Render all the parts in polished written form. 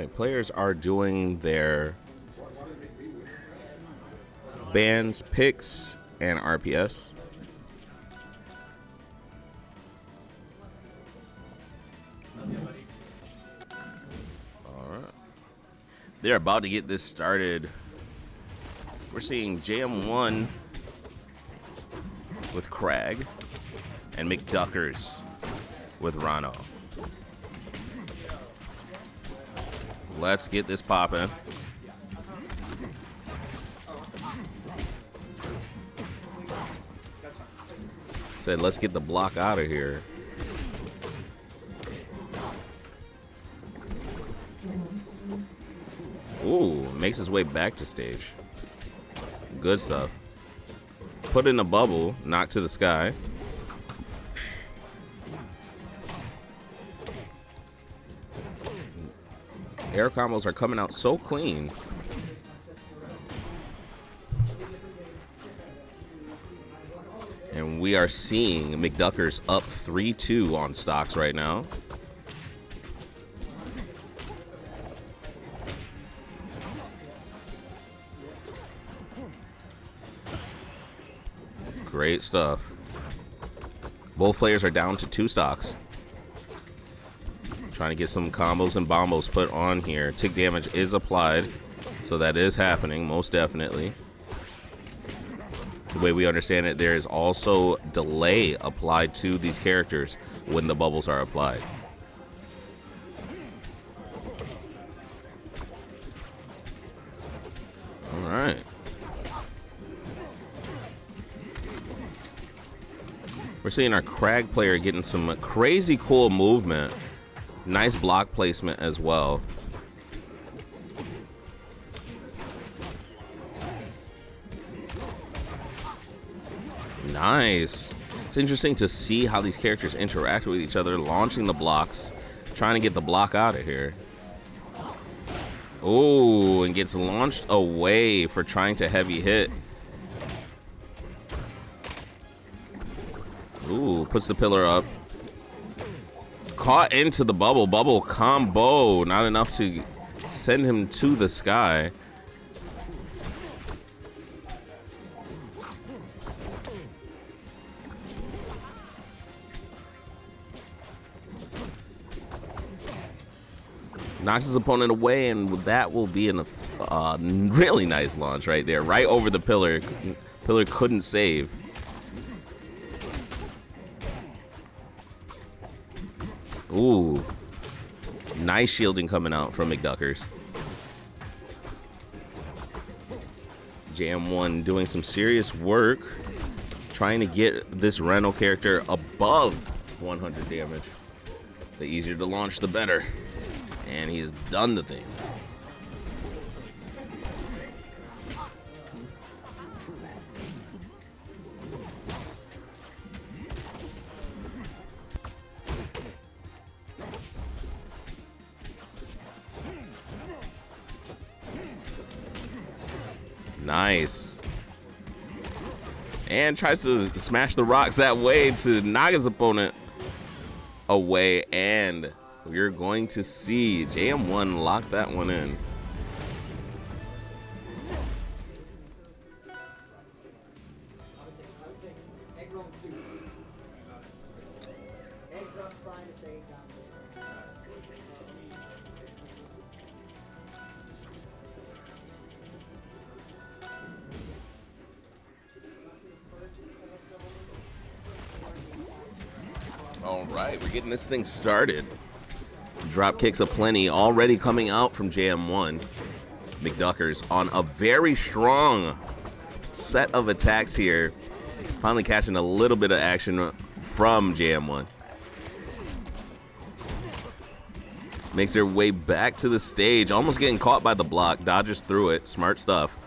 right, players are doing their bans, picks, and RPS. All right. They're about to get this started. We're seeing JM1 with Kragg and McDuckerz with Ranno. Let's get this popping. Said, let's get the block out of here. Ooh, makes his way back to stage. Good stuff. Put in a bubble, knock to the sky. Air combos are coming out so clean. And we are seeing McDuckerz up 3-2 on stocks right now. Great stuff. Both players are down to 2 stocks. Trying to get some combos and bombos put on here. Tick damage is applied, so that is happening, most definitely. The way we understand it, there is also delay applied to these characters when the bubbles are applied. All right. We're seeing our Kragg player getting some crazy cool movement. Nice block placement as well. Nice. It's interesting to see how these characters interact with each other, launching the blocks, trying to get the block out of here. Oh, and gets launched away for trying to heavy hit. Ooh, puts the pillar up. Caught into the bubble. Bubble combo. Not enough to send him to the sky. Knocks his opponent away, and that will be a really nice launch right there. Right over the pillar. Pillar couldn't save. Ooh, nice shielding coming out from McDuckerz. JM1 doing some serious work, trying to get this Ranno character above 100 damage. The easier to launch, the better. And he has done the thing. Nice. And tries to smash the rocks that way to knock his opponent away. And we're going to see JM1 lock that one in. All right, we're getting this thing started. Drop kicks aplenty already coming out from JM1. McDuckerz on a very strong set of attacks here. Finally catching a little bit of action from JM1. Makes their way back to the stage, almost getting caught by the block, dodges through it, smart stuff.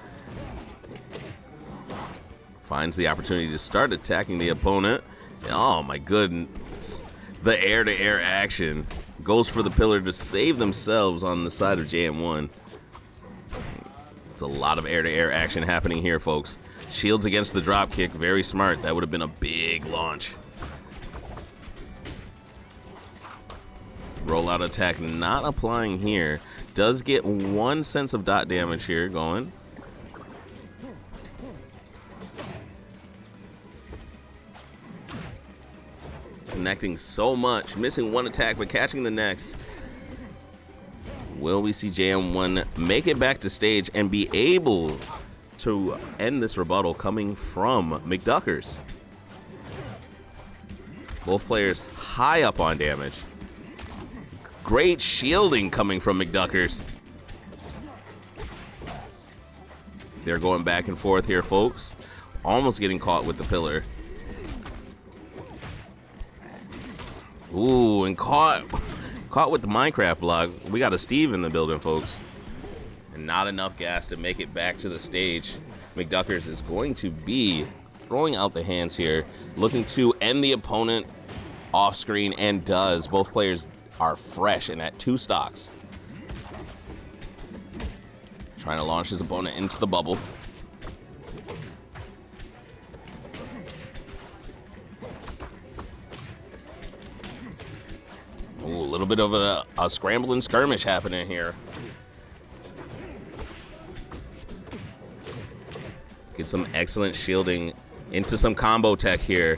Finds the opportunity to start attacking the opponent. Oh my goodness, the air-to-air action. Goes for the pillar to save themselves on the side of JM1. It's a lot of air-to-air action happening here, folks. Shields against the drop kick, very smart. That would have been a big launch. Rollout attack not applying here. Does get 1 sense of dot damage here going. Connecting so much. Missing 1 attack, but catching the next. Will we see JM1 make it back to stage and be able to end this rebuttal coming from McDuckerz? Both players high up on damage. Great shielding coming from McDuckerz. They're going back and forth here, folks. Almost getting caught with the pillar. Ooh, and caught with the Minecraft block. We got a Steve in the building, folks. And not enough gas to make it back to the stage. McDuckerz is going to be throwing out the hands here, looking to end the opponent off screen, and does. Both players are fresh and at 2 stocks. Trying to launch his opponent into the bubble. Ooh, a little bit of a scramble and skirmish happening here. Get some excellent shielding into some combo tech here.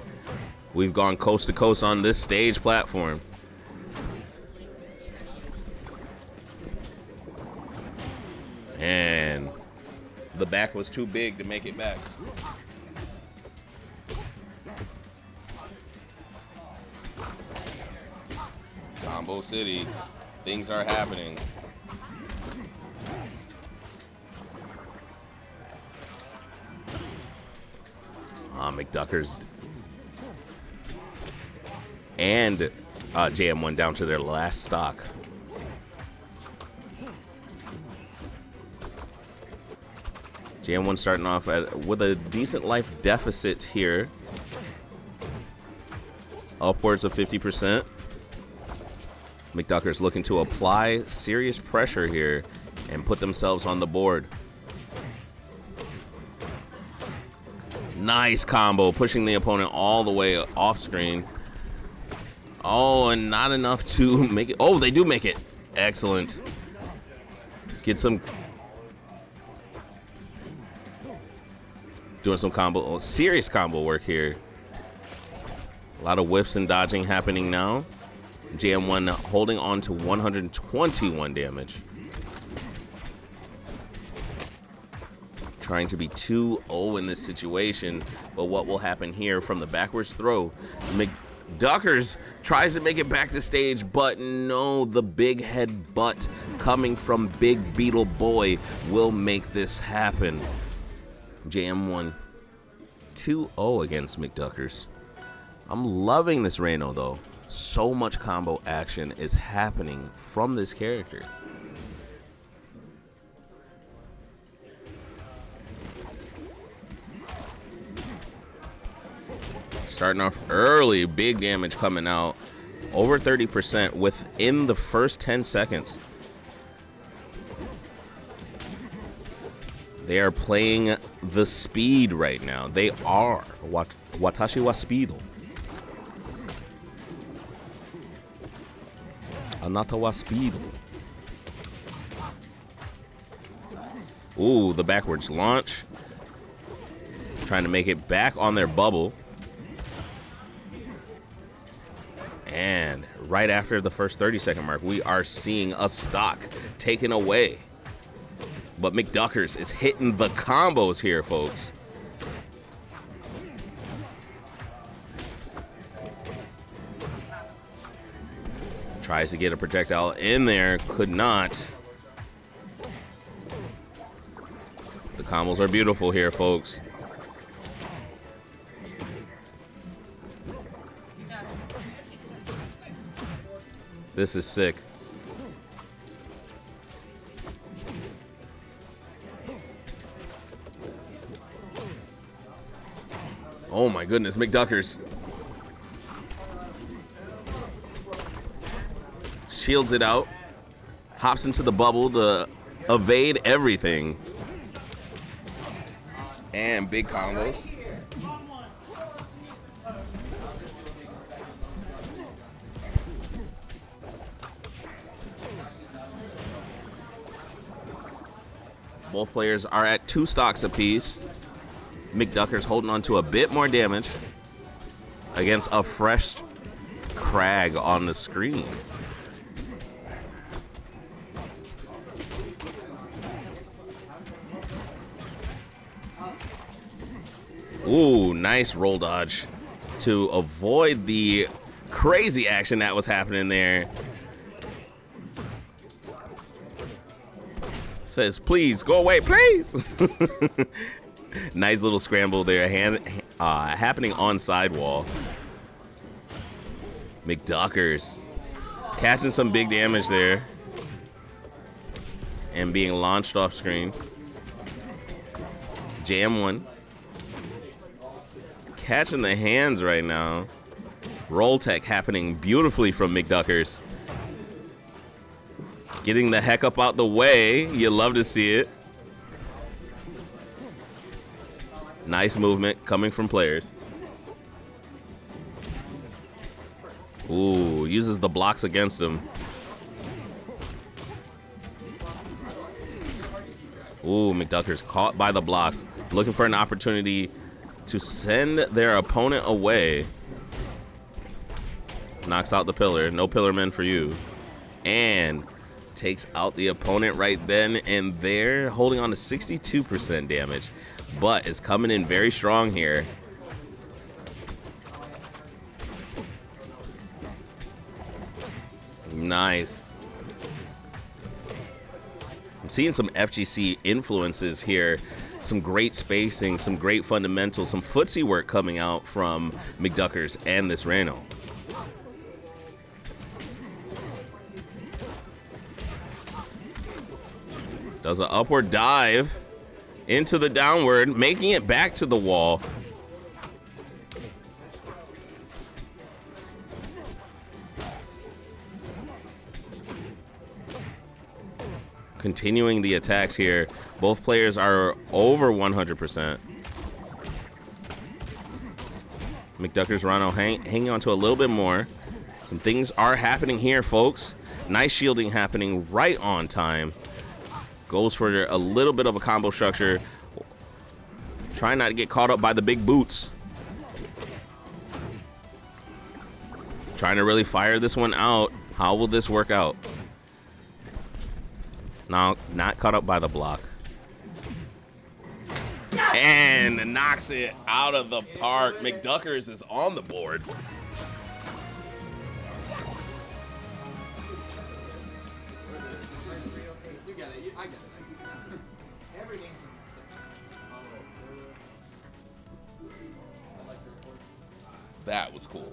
We've gone coast to coast on this stage platform. And the back was too big to make it back. Combo City, things are happening. McDuckerz and JM1 down to their last stock. JM1 starting off with a decent life deficit here. Upwards of 50%. McDuckerz looking to apply serious pressure here and put themselves on the board. Nice combo, pushing the opponent all the way off screen. Oh, and not enough to make it. Oh, they do make it. Excellent. Get some. Doing some combo, serious combo work here. A lot of whiffs and dodging happening now. JM1 holding on to 121 damage. Trying to be 2-0 in this situation, but what will happen here from the backwards throw? McDuckerz tries to make it back to stage, but no, the big head butt coming from Big Beetle Boy will make this happen. JM1 2-0 against McDuckerz. I'm loving this Ranno though. So much combo action is happening from this character. Starting off early, big damage coming out. Over 30% within the first 10 seconds. They are playing the speed right now. They are. Watashi wa speedo. Anata wa speedo. Ooh, the backwards launch. Trying to make it back on their bubble. And right after the first 30-second mark, we are seeing a stock taken away. But McDuckerz is hitting the combos here, folks. Tries to get a projectile in there, could not. The combos are beautiful here, folks. This is sick. Oh my goodness, McDuckerz. Shields it out. Hops into the bubble to evade everything. And big combos. Both players are at 2 stocks apiece. McDuckerz holding on to a bit more damage against a fresh Kragg on the screen. Ooh, nice roll dodge to avoid the crazy action that was happening there. Says, please, go away, please. Nice little scramble there, happening on sidewall. McDuckerz catching some big damage there and being launched off screen. JM1 catching the hands right now. Roll tech happening beautifully from McDuckerz. Getting the heck up out the way. You love to see it. Nice movement coming from players. Ooh, uses the blocks against him. Ooh, McDuckerz caught by the block. Looking for an opportunity to send their opponent away. Knocks out the pillar. No pillar men for you. And takes out the opponent right then and there, holding on to 62% damage, but is coming in very strong here. Nice. I'm seeing some FGC influences here. Some great spacing, some great fundamentals, some footsie work coming out from McDuckerz and this Ranno. Does an upward dive into the downward, making it back to the wall. Continuing the attacks here. Both players are over 100%. McDuckerz, Ranno hanging on to a little bit more. Some things are happening here, folks. Nice shielding happening right on time. Goes for a little bit of a combo structure. Trying not to get caught up by the big boots. Trying to really fire this one out. How will this work out? No, not caught up by the block. And knocks it out of the park. McDuckerz is on the board. That was cool.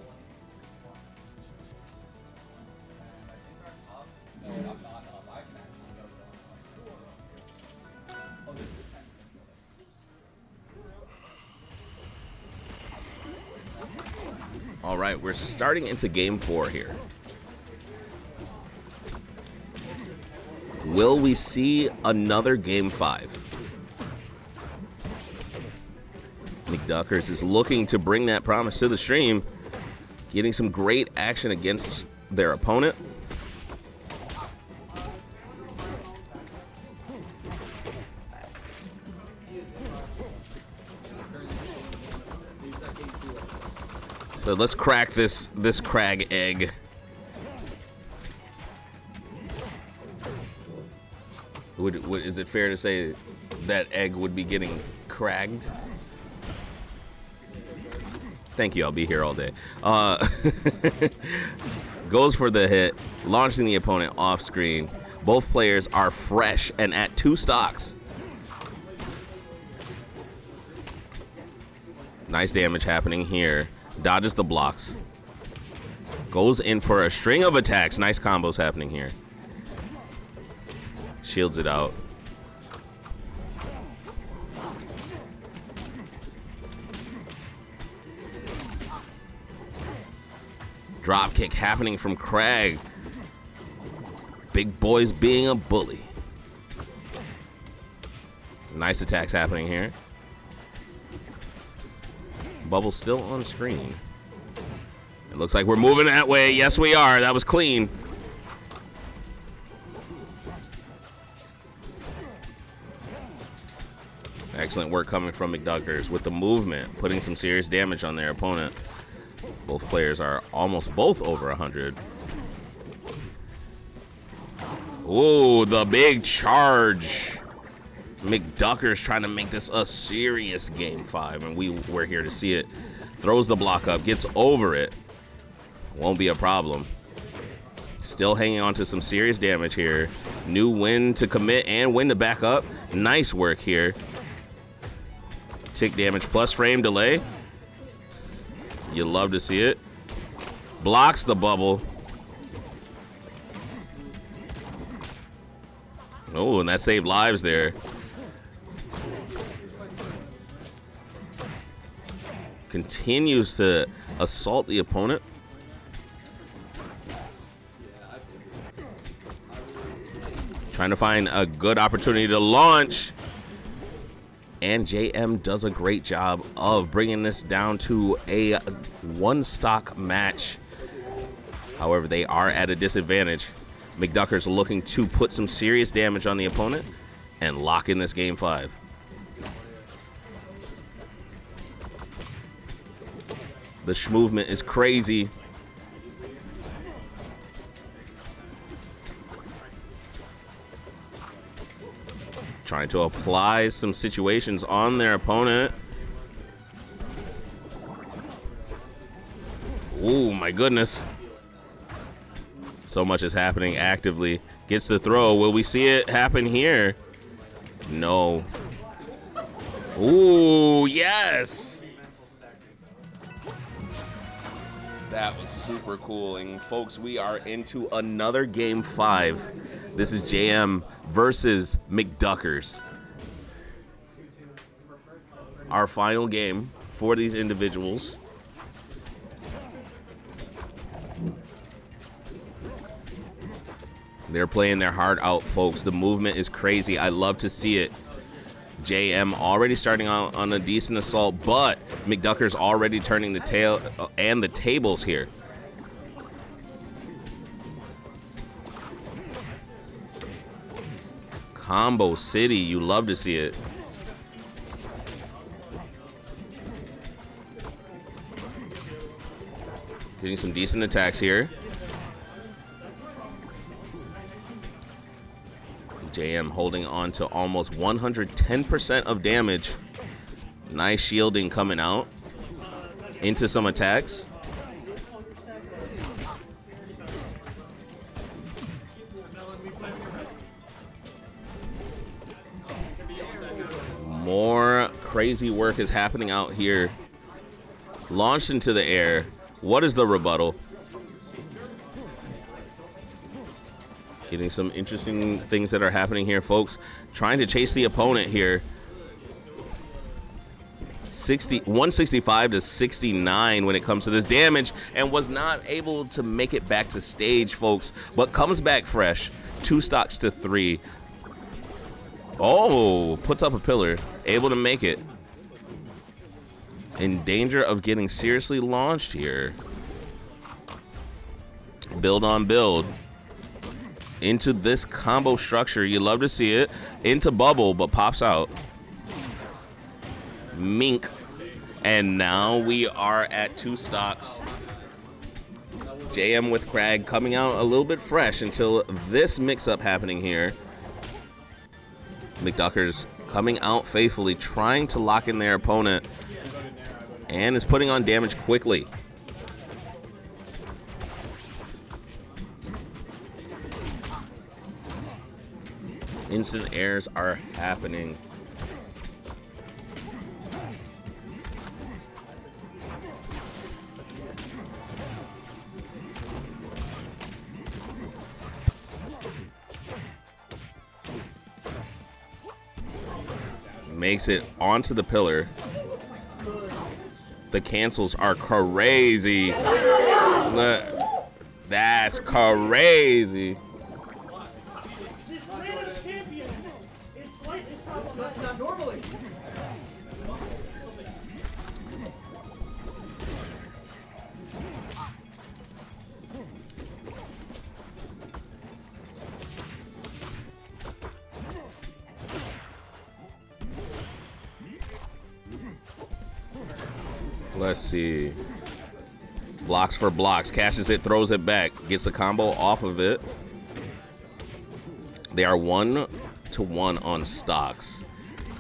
All right, we're starting into game 4 here. Will we see another game 5? McDuckerz is looking to bring that promise to the stream, getting some great action against their opponent. So let's crack this Kragg egg. Is it fair to say that egg would be getting cragged? Thank you, I'll be here all day. Goes for the hit, launching the opponent off screen. Both players are fresh and at 2 stocks. Nice damage happening here. Dodges the blocks. Goes in for a string of attacks. Nice combos happening here. Shields it out. Drop kick happening from Kragg. Big boys being a bully. Nice attacks happening here. Bubble still on screen. It looks like we're moving that way. Yes, we are. That was clean. Excellent work coming from McDuckerz with the movement, putting some serious damage on their opponent. Both players are almost both over 100. Ooh, the big charge. McDuckerz trying to make this a serious game 5, and we're here to see it. Throws the block up, gets over it. Won't be a problem. Still hanging on to some serious damage here. New win to commit and win to back up. Nice work here. Tick damage plus frame delay. You love to see it. Blocks the bubble. Oh, and that saved lives there. Continues to assault the opponent. Trying to find a good opportunity to launch. And JM does a great job of bringing this down to a one-stock match. However, they are at a disadvantage. McDuckerz looking to put some serious damage on the opponent and lock in this game 5. The movement is crazy. Trying to apply some situations on their opponent. Oh my goodness. So much is happening actively. Gets the throw. Will we see it happen here? No. Ooh, yes. That was super cool. And folks, we are into another game 5. This is JM versus McDuckerz. Our final game for these individuals. They're playing their heart out, folks. The movement is crazy. I love to see it. JM already starting out on a decent assault, but McDuckerz already turning the tail and the tables here. Combo City, you love to see it. Getting some decent attacks here. JM holding on to almost 110% of damage. Nice shielding coming out into some attacks. More crazy work is happening out here. Launched into the air. What is the rebuttal? Getting some interesting things that are happening here, folks. Trying to chase the opponent here. 165 to 69 when it comes to this damage, and was not able to make it back to stage, folks, but comes back fresh. 2 stocks to 3. Oh, puts up a pillar. Able to make it. In danger of getting seriously launched here. Build on build. Into this combo structure. You love to see it. Into bubble, but pops out. Mink. And now we are at 2 stocks. JM with Kragg coming out a little bit fresh until this mix-up happening here. McDuckerz coming out faithfully, trying to lock in their opponent, and is putting on damage quickly. Instant airs are happening. Makes it onto the pillar. The cancels are crazy. That's crazy. Let's see. Blocks for blocks. Catches it, throws it back. Gets a combo off of it. They are 1-to-1 on stocks.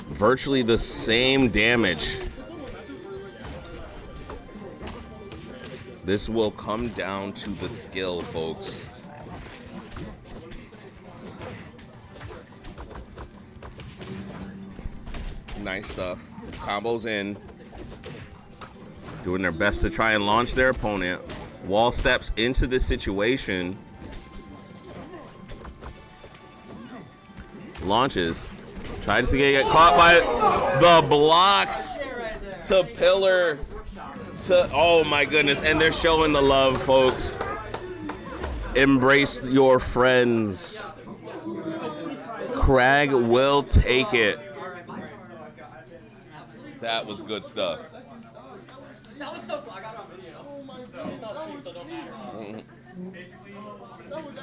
Virtually the same damage. This will come down to the skill, folks. Nice stuff. Combos in. Doing their best to try and launch their opponent. Wall steps into this situation. Launches. Tries to get caught by the block to pillar. Oh my goodness. And they're showing the love, folks. Embrace your friends. Kragg will take it. That was good stuff. That was so cool. I got it on video. Oh my god. It's not stream, so don't matter. Basically, that was